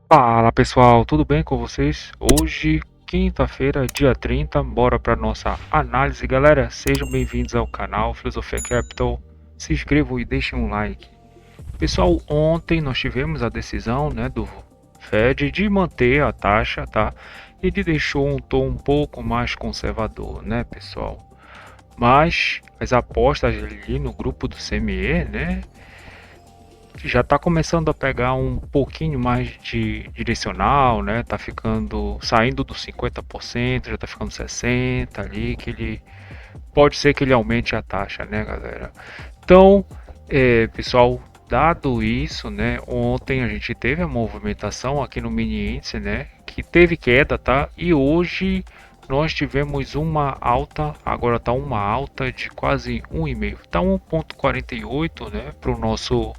Fala pessoal, tudo bem com vocês? Hoje, quinta-feira, dia 30, bora para nossa análise, galera. Sejam bem-vindos ao canal Filosofia Capital. Se inscrevam e deixem um like. Pessoal, ontem nós tivemos a decisão, do Fed de manter a taxa, tá? Ele deixou um tom um pouco mais conservador, né, pessoal? Mas as apostas ali no grupo do CME, já está começando a pegar um pouquinho mais de direcional, né? Tá ficando saindo dos 50%, já tá ficando 60 ali, que ele pode ser que ele aumente a taxa, né, galera? Então, pessoal, dado isso, né, ontem a gente teve a movimentação aqui no mini índice, né, que teve queda, tá? E hoje nós tivemos uma alta, agora tá uma alta de quase 1,5, tá 1,48, né, para o nosso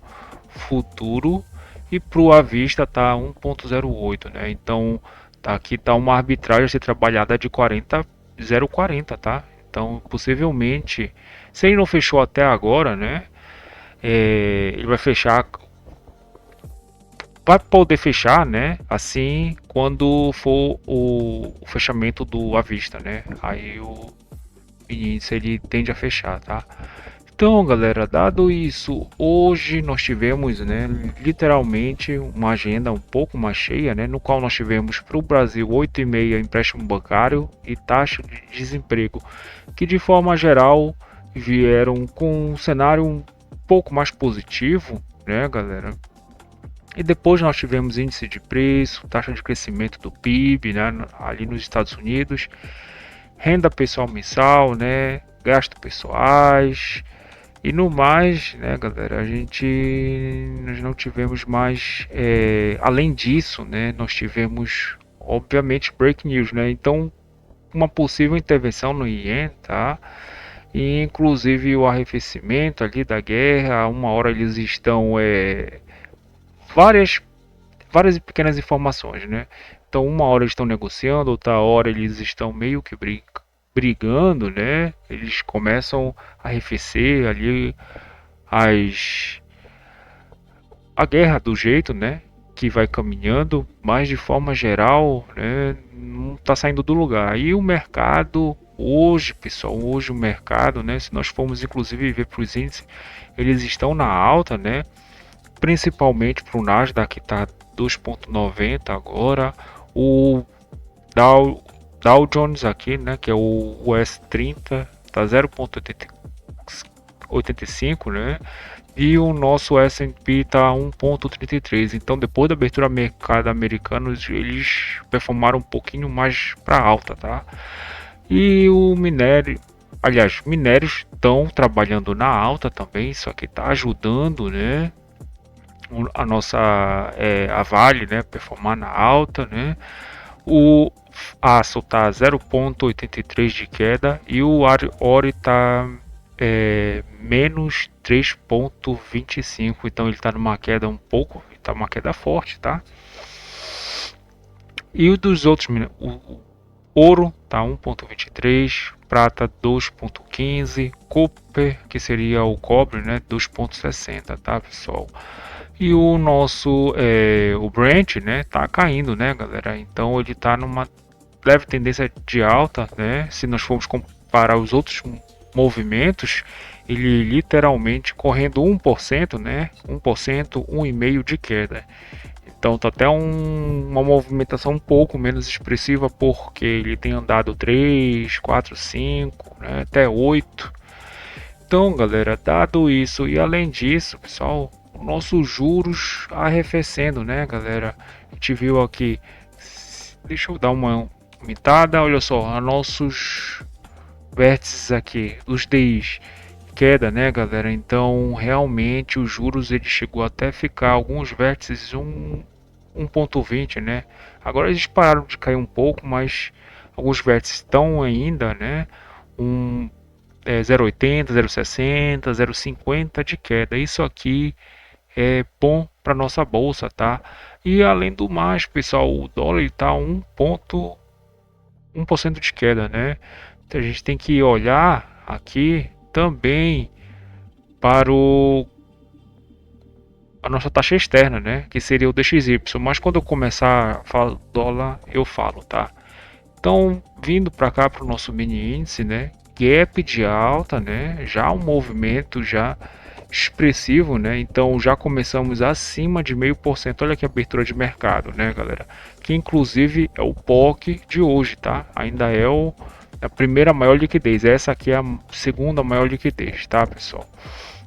futuro e para o à vista tá 1,08, né? Então aqui tá uma arbitragem a ser trabalhada de 0,40, tá? Então possivelmente, se ele não fechou até agora, né? Ele vai fechar, vai poder fechar, né? Assim quando for o fechamento do à vista, né? Aí o índice ele tende a fechar, tá? Então, galera, dado isso, hoje nós tivemos, né, literalmente uma agenda um pouco mais cheia, né, no qual nós tivemos para o Brasil 8,5 empréstimo bancário e taxa de desemprego, que de forma geral vieram com um cenário um pouco mais positivo, né, galera? E depois nós tivemos índice de preço, taxa de crescimento do PIB, né, ali nos Estados Unidos, renda pessoal mensal, né, gastos pessoais. E no mais, né, galera, nós não tivemos mais, além disso, né, nós tivemos, obviamente, break news, né, então uma possível intervenção no IEM, tá, e inclusive o arrefecimento ali da guerra, uma hora eles estão, várias, várias pequenas informações, né, então uma hora eles estão negociando, outra hora eles estão meio que brigando, né, eles começam a arrefecer ali as a guerra do jeito, né, que vai caminhando, mas de forma geral, né, não está saindo do lugar. E o mercado hoje, pessoal, hoje o mercado, né, se nós formos inclusive ver para os índices, eles estão na alta, né, principalmente para o Nasdaq que está 2,90 agora, o Dow, Dow Jones aqui, né, que é o S30, está 0,85, né, e o nosso S&P está 1,33. Então, depois da abertura mercado americano, eles performaram um pouquinho mais para alta, tá? E o minério, aliás, minérios estão trabalhando na alta também, isso aqui está ajudando, né? A nossa a Vale, né, performar na alta, né? O aço está 0,83 de queda e o Ori está menos 3,25, então ele está numa queda um pouco, está uma queda forte, tá? E o dos outros, o ouro tá 1,23, prata 2,15, copper, que seria o cobre, né, 2,60, tá, pessoal? E o nosso, o Brent, né, tá caindo, né, galera? Então ele tá numa leve tendência de alta, né? Se nós formos comparar os outros movimentos, ele literalmente correndo 1%, né? 1%, 1,5% de queda. Então tá até uma movimentação um pouco menos expressiva porque ele tem andado 3, 4, 5, né, até 8. Então, galera, dado isso e além disso, pessoal, nossos juros arrefecendo, né, galera? A gente viu aqui, deixa eu dar uma aumentada, olha só, nossos vértices aqui, os DIs, queda, né, galera? Então, realmente os juros ele chegou até ficar alguns vértices 1,20, né? Agora eles pararam de cair um pouco, mas alguns vértices estão ainda, né? Um 0,80, 0,60, 0,50 de queda. Isso aqui é bom para nossa bolsa, tá? E além do mais, pessoal, o dólar está 1% de queda, né? Então a gente tem que olhar aqui também para a nossa taxa externa, né, que seria o DXY, mas quando eu começar a falar dólar, eu falo, tá? Então, vindo para cá para o nosso mini índice, né, gap de alta, né, já um movimento já expressivo, né? Então já começamos acima de 0,5%. Olha que abertura de mercado, né, galera? Que inclusive é o POC de hoje, tá? Ainda é a primeira maior liquidez. Essa aqui é a segunda maior liquidez, tá, pessoal?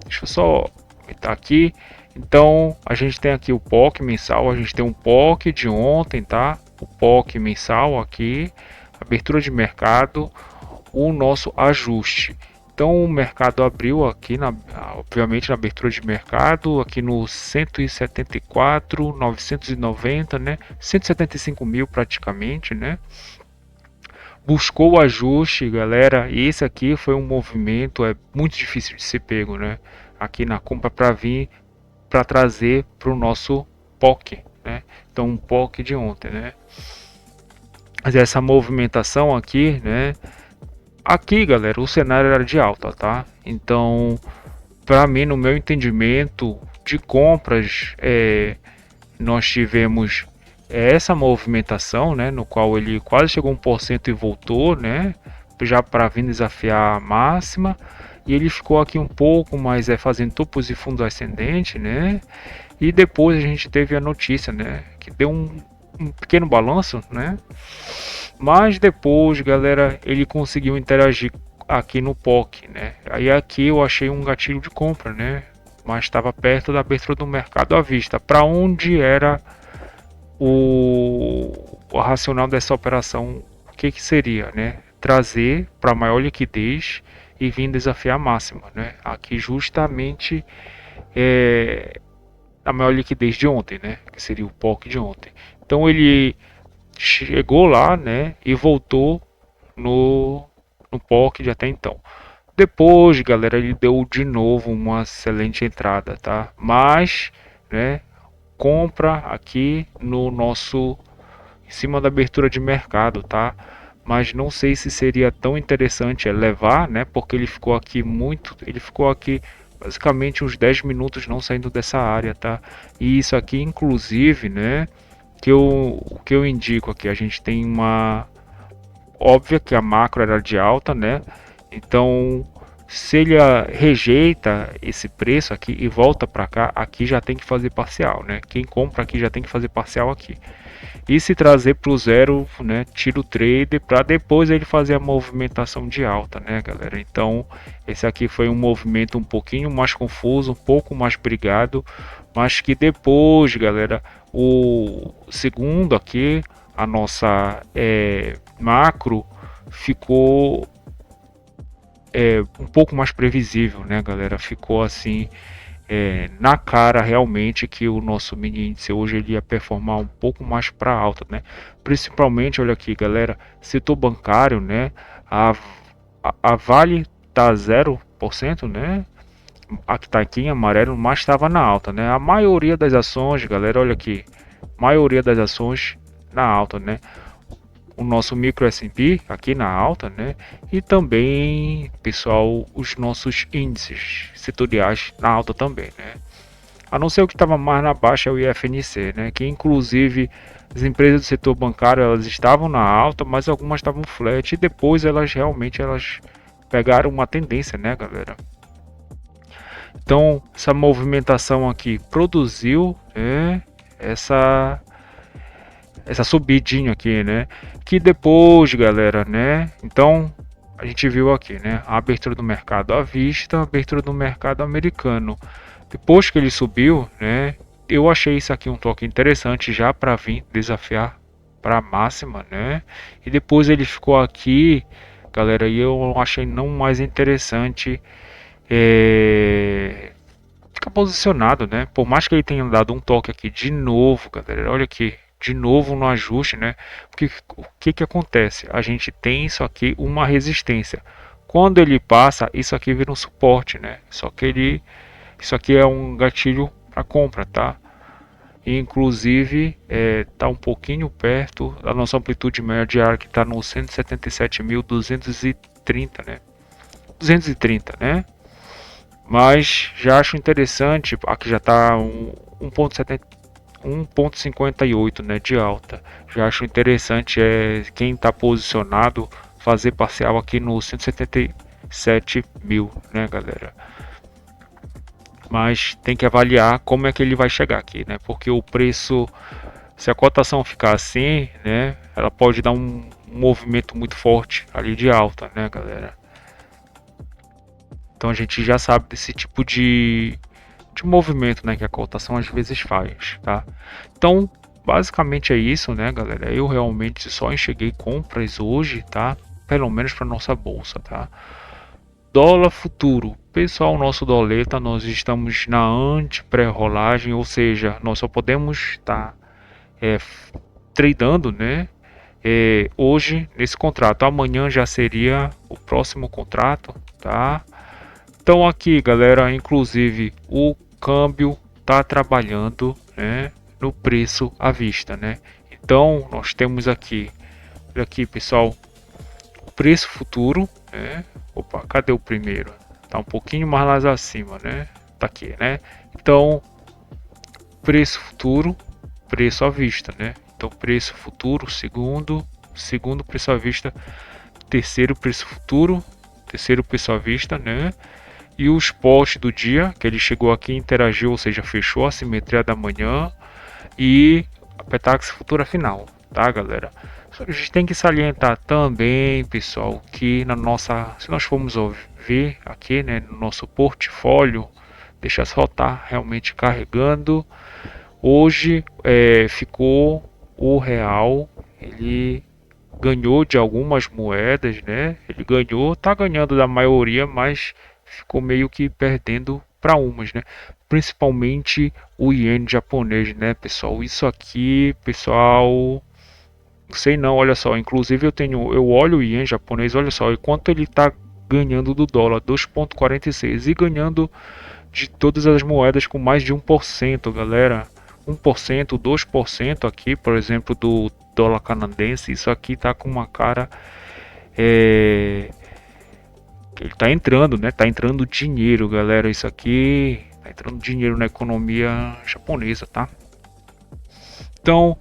Deixa eu só aumentar aqui. Então a gente tem aqui o POC mensal, a gente tem um POC de ontem, tá? O POC mensal aqui, abertura de mercado, o nosso ajuste. Então o mercado abriu aqui, obviamente na abertura de mercado, aqui no 174.990, né? 175 mil praticamente, né? Buscou o ajuste, galera. E esse aqui foi um movimento muito difícil de ser pego, né? Aqui na compra para vir para trazer para o nosso POC, né? Então um POC de ontem, né? Mas essa movimentação aqui, né? Aqui, galera, o cenário era de alta, tá? Então, para mim, no meu entendimento de compras, nós tivemos essa movimentação, né? No qual ele quase chegou a 1% e voltou, né? Já para vir desafiar a máxima. E ele ficou aqui um pouco mais fazendo topos e fundos ascendentes, né? E depois a gente teve a notícia, né? Que deu um pequeno balanço, né? Mas depois, galera, ele conseguiu interagir aqui no POC, né? Aí aqui eu achei um gatilho de compra, né? Mas estava perto da abertura do mercado à vista. Para onde era o racional dessa operação? O que seria, né? Trazer para maior liquidez e vir desafiar a máxima, né? Aqui justamente a maior liquidez de ontem, né? Que seria o POC de ontem. Então ele chegou lá, né, e voltou no POC de até então. Depois, galera, ele deu de novo uma excelente entrada, tá? Mas, né, compra aqui no nosso em cima da abertura de mercado, tá? Mas não sei se seria tão interessante levar, né? Porque ele ficou aqui basicamente uns 10 minutos não saindo dessa área, tá? E isso aqui, inclusive, né? Que eu indico aqui, a gente tem uma óbvia que a macro era de alta, né? Então, se ele rejeita esse preço aqui e volta para cá, aqui já tem que fazer parcial, né? Quem compra aqui já tem que fazer parcial aqui. E se trazer para o zero, né? Tira o trade para depois ele fazer a movimentação de alta, né, galera? Então, esse aqui foi um movimento um pouquinho mais confuso, um pouco mais brigado, mas que depois, galera, o segundo aqui, a nossa macro ficou um pouco mais previsível, né, galera? Ficou assim na cara realmente que o nosso mini índice hoje ele ia performar um pouco mais para alta, né? Principalmente, olha aqui, galera, setor bancário, né? A Vale tá 0%, né? A que tá aqui em amarelo, mas estava na alta, né? A maioria das ações, galera, olha aqui, maioria das ações na alta, né? O nosso micro S&P aqui na alta, né? E também, pessoal, os nossos índices setoriais na alta também, né? A não ser o que estava mais na baixa é o IFNC, né? Que inclusive as empresas do setor bancário elas estavam na alta, mas algumas estavam flat e depois elas realmente pegaram uma tendência, né, galera? Então essa movimentação aqui produziu essa subidinha aqui, né? Que depois, galera, né? Então a gente viu aqui, né? A abertura do mercado à vista, a abertura do mercado americano. Depois que ele subiu, né? Eu achei isso aqui um toque interessante já para vir desafiar para a máxima, né? E depois ele ficou aqui, galera, e eu achei não mais interessante ficar posicionado, né? Por mais que ele tenha dado um toque aqui de novo, galera, olha aqui, de novo no ajuste, né? Porque o que acontece? A gente tem isso aqui uma resistência. Quando ele passa, isso aqui vira um suporte, né? Isso aqui é um gatilho para compra, tá? E, inclusive tá um pouquinho perto da nossa amplitude média diária que está no 177.230, né? 230, né? Mas já acho interessante, aqui já está 1,58, né, de alta. Já acho interessante quem está posicionado fazer parcial aqui no 177 mil, né, galera. Mas tem que avaliar como é que ele vai chegar aqui, né? Porque o preço, se a cotação ficar assim, né, ela pode dar um movimento muito forte ali de alta, né, galera. Então a gente já sabe desse tipo de movimento, né, que a cotação às vezes faz, tá? Então, basicamente é isso, né, galera? Eu realmente só enxerguei compras hoje, tá? Pelo menos para nossa bolsa, tá? Dólar futuro. Pessoal, nosso doleta, nós estamos na anti-pré-rolagem, ou seja, nós só podemos estar tradando, né? Hoje nesse contrato. Amanhã já seria o próximo contrato, tá? Então aqui, galera, inclusive o câmbio tá trabalhando, né, no preço à vista, né? Então nós temos aqui, olha aqui, pessoal, o preço futuro, né? Opa, cadê o primeiro? Tá um pouquinho mais lá acima, né? Tá aqui, né? Então, preço futuro, preço à vista, né? Então, preço futuro, segundo preço à vista, terceiro preço futuro, terceiro preço à vista, né? E o spot do dia, que ele chegou aqui, interagiu, ou seja, fechou a simetria da manhã e a Petax futura final, tá, galera? A gente tem que salientar também, pessoal, que se nós formos ver aqui, né, no nosso portfólio, deixa só estar realmente carregando. Hoje ficou o real, ele ganhou de algumas moedas, né? Ele ganhou, tá ganhando da maioria, mas ficou meio que perdendo para umas, né? Principalmente o iene japonês, né, pessoal? Isso aqui, pessoal, não sei não, olha só, inclusive eu olho o iene japonês, olha só, e quanto ele tá ganhando do dólar, 2,46 e ganhando de todas as moedas com mais de 1%, galera. 1%, 2% aqui, por exemplo, do dólar canadense, isso aqui tá com uma cara ele tá entrando, né? Tá entrando dinheiro, galera. Isso aqui tá entrando dinheiro na economia japonesa, tá? Então,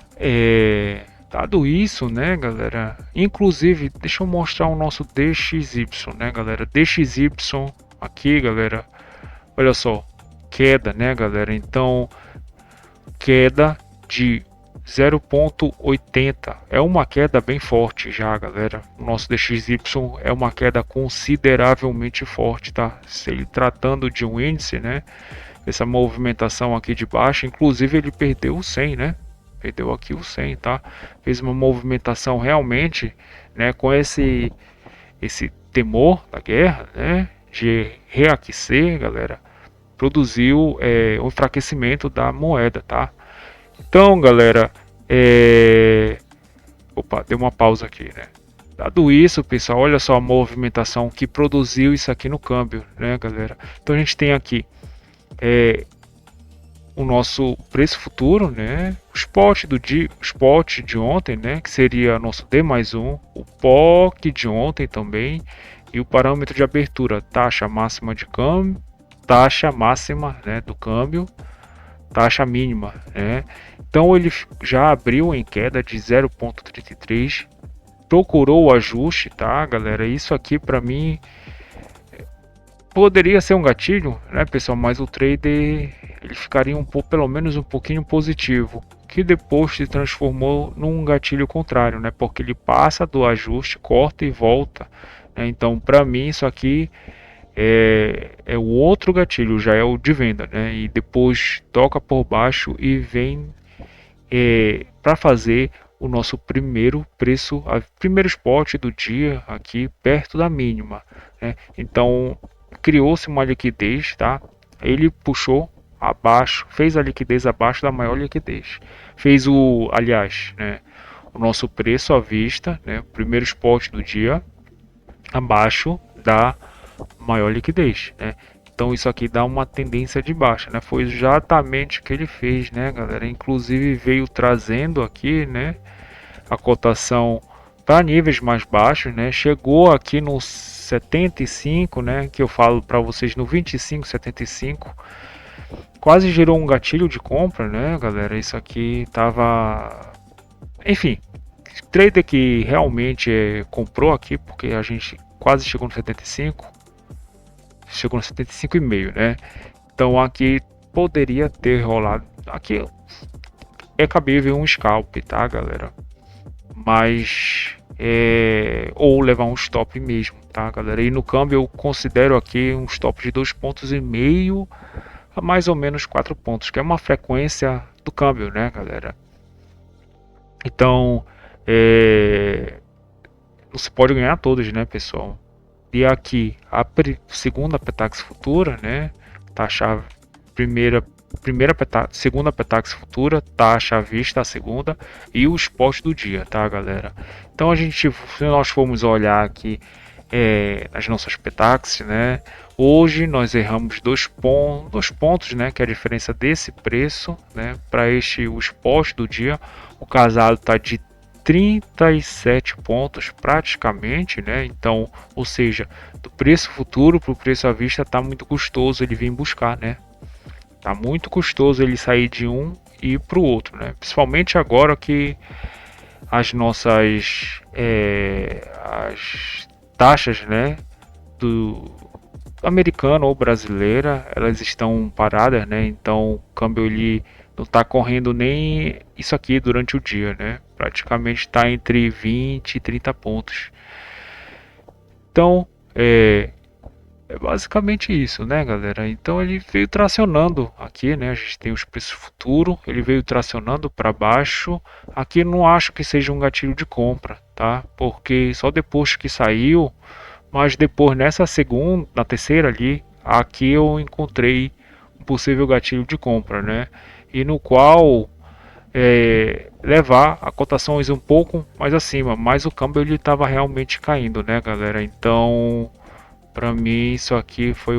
dado isso, né, galera? Inclusive, deixa eu mostrar o nosso DXY, né, galera? DXY aqui, galera. Olha só, queda, né, galera? Então, queda de 0,80 é uma queda bem forte já, galera. O nosso DXY é uma queda consideravelmente forte, tá? Se ele tratando de um índice, né? Essa movimentação aqui de baixo, inclusive ele perdeu o 100, né? Perdeu aqui o 100, tá? Fez uma movimentação realmente, né? Com esse temor da guerra, né? De reaquecer, galera. Produziu um enfraquecimento da moeda, tá? Então, galera, opa, deu uma pausa aqui, né? Dado isso, pessoal, olha só a movimentação que produziu isso aqui no câmbio, né, galera? Então a gente tem aqui o nosso preço futuro, né? O spot o spot de ontem, né? Que seria nosso D+1, o POC de ontem também e o parâmetro de abertura, taxa máxima de câmbio, taxa máxima, né, do câmbio, taxa mínima, né? Então ele já abriu em queda de 0,33, procurou o ajuste, tá, galera? Isso aqui para mim poderia ser um gatilho, né, pessoal? Mas o trader ele ficaria pelo menos um pouquinho positivo, que depois se transformou num gatilho contrário, né? Porque ele passa do ajuste, corta e volta, né? Então, para mim isso aqui é o outro gatilho, já é o de venda, né? E depois toca por baixo e vem para fazer o nosso primeiro primeiro spot do dia aqui perto da mínima, né? Então criou-se uma liquidez, tá? Ele puxou abaixo, fez a liquidez abaixo da maior liquidez, fez aliás, né? O nosso preço à vista, né? O primeiro spot do dia abaixo da maior liquidez, né? Então isso aqui dá uma tendência de baixa, né? Foi exatamente o que ele fez, né, galera? Inclusive veio trazendo aqui, né, a cotação para níveis mais baixos, né? Chegou aqui no 75, né, que eu falo para vocês no 25,75. quase gerou um gatilho de compra, né, galera? Isso aqui tava, enfim, trader que realmente comprou aqui, porque a gente quase chegou no 75, chegou no 75,5, né? Então aqui poderia ter rolado, aqui é cabível um scalp, tá, galera? Mas ou levar um stop mesmo, tá, galera? E no câmbio eu considero aqui um stop de 2,5 pontos a mais ou menos 4 pontos, que é uma frequência do câmbio, né, galera? Então, não se pode ganhar todos, né, pessoal? E aqui a segunda Petax futura, né? Taxa primeira, segunda Petax futura, taxa à vista a segunda e o spot do dia, tá, galera? Então a gente, se nós formos olhar aqui as nossas Petax, né? Hoje nós erramos dois pontos, né? Que é a diferença desse preço, né? Para o spot do dia, o casado está de 37 pontos praticamente, né? Então, ou seja, do preço futuro para o preço à vista tá muito custoso ele vir buscar, né? Tá muito custoso ele sair de um e ir para o outro, né? Principalmente agora que as nossas as taxas, né, do americana ou brasileira, elas estão paradas, né? Então o câmbio ele não está correndo nem isso aqui durante o dia, né? Praticamente está entre 20 e 30 pontos. Então é basicamente isso, né, galera? Então ele veio tracionando aqui, né? A gente tem os preços futuros, ele veio tracionando para baixo. Aqui não acho que seja um gatilho de compra, tá? Porque só depois que saiu, mas depois nessa segunda, na terceira ali, aqui eu encontrei um possível gatilho de compra, né? E no qual levar a cotações um pouco mais acima, mas o câmbio ele estava realmente caindo, né, galera? Então, para mim isso aqui foi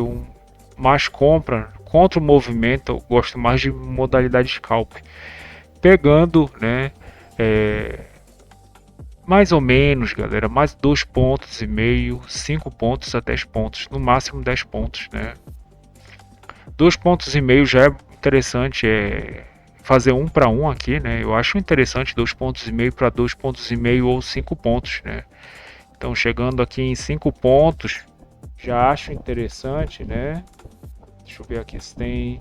mais compra contra o movimento. Eu gosto mais de modalidade scalp, pegando, né? Mais ou menos, galera, mais 2,5 pontos, 5 pontos a 10 pontos, no máximo 10 pontos, né? 2,5 pontos já é interessante, fazer um para um aqui, né? Eu acho interessante 2,5 pontos para 2,5 pontos ou 5 pontos, né? Então chegando aqui em 5 pontos, já acho interessante, né? Deixa eu ver aqui se tem.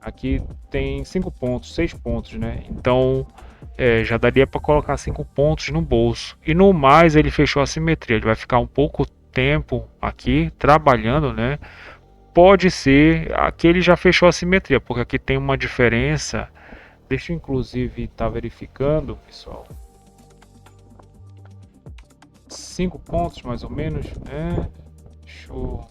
Aqui tem 5 pontos, 6 pontos, né? Então já daria para colocar 5 pontos no bolso. E no mais ele fechou a simetria. Ele vai ficar um pouco tempo aqui trabalhando, né? Pode ser aqui ele já fechou a simetria, porque aqui tem uma diferença. Deixa eu inclusive estar verificando, pessoal. 5 pontos mais ou menos, né? Deixa eu...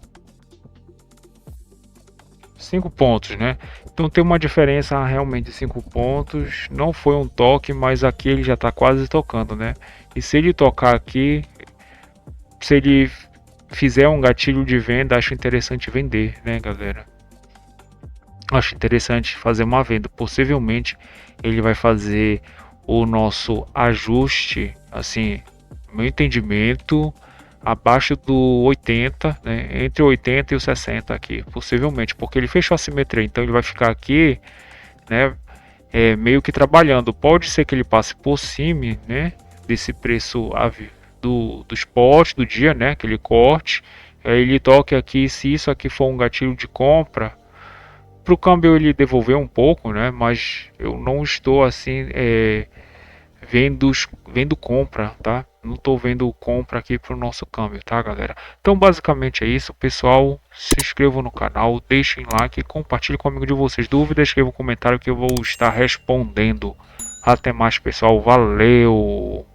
5 pontos, né? Então tem uma diferença realmente de 5 pontos. Não foi um toque, mas aqui ele já está quase tocando, né? E se ele tocar aqui, se ele fizer um gatilho de venda, acho interessante vender, né, galera? Acho interessante fazer uma venda. Possivelmente ele vai fazer o nosso ajuste, assim, meu entendimento, abaixo do 80, né, entre o 80 e o 60 aqui, possivelmente, porque ele fechou a simetria, então ele vai ficar aqui, né, meio que trabalhando. Pode ser que ele passe por cima, né, desse preço do spot do dia, né, aquele corte, aí ele toque aqui, se isso aqui for um gatilho de compra, para o câmbio ele devolver um pouco, né, mas eu não estou assim vendo compra, tá? Não estou vendo compra aqui para o nosso câmbio, tá, galera? Então basicamente é isso, pessoal. Se inscrevam no canal, deixem like, compartilhem com um amigo de vocês. Dúvidas, escrevam um comentário que eu vou estar respondendo. Até mais, pessoal. Valeu!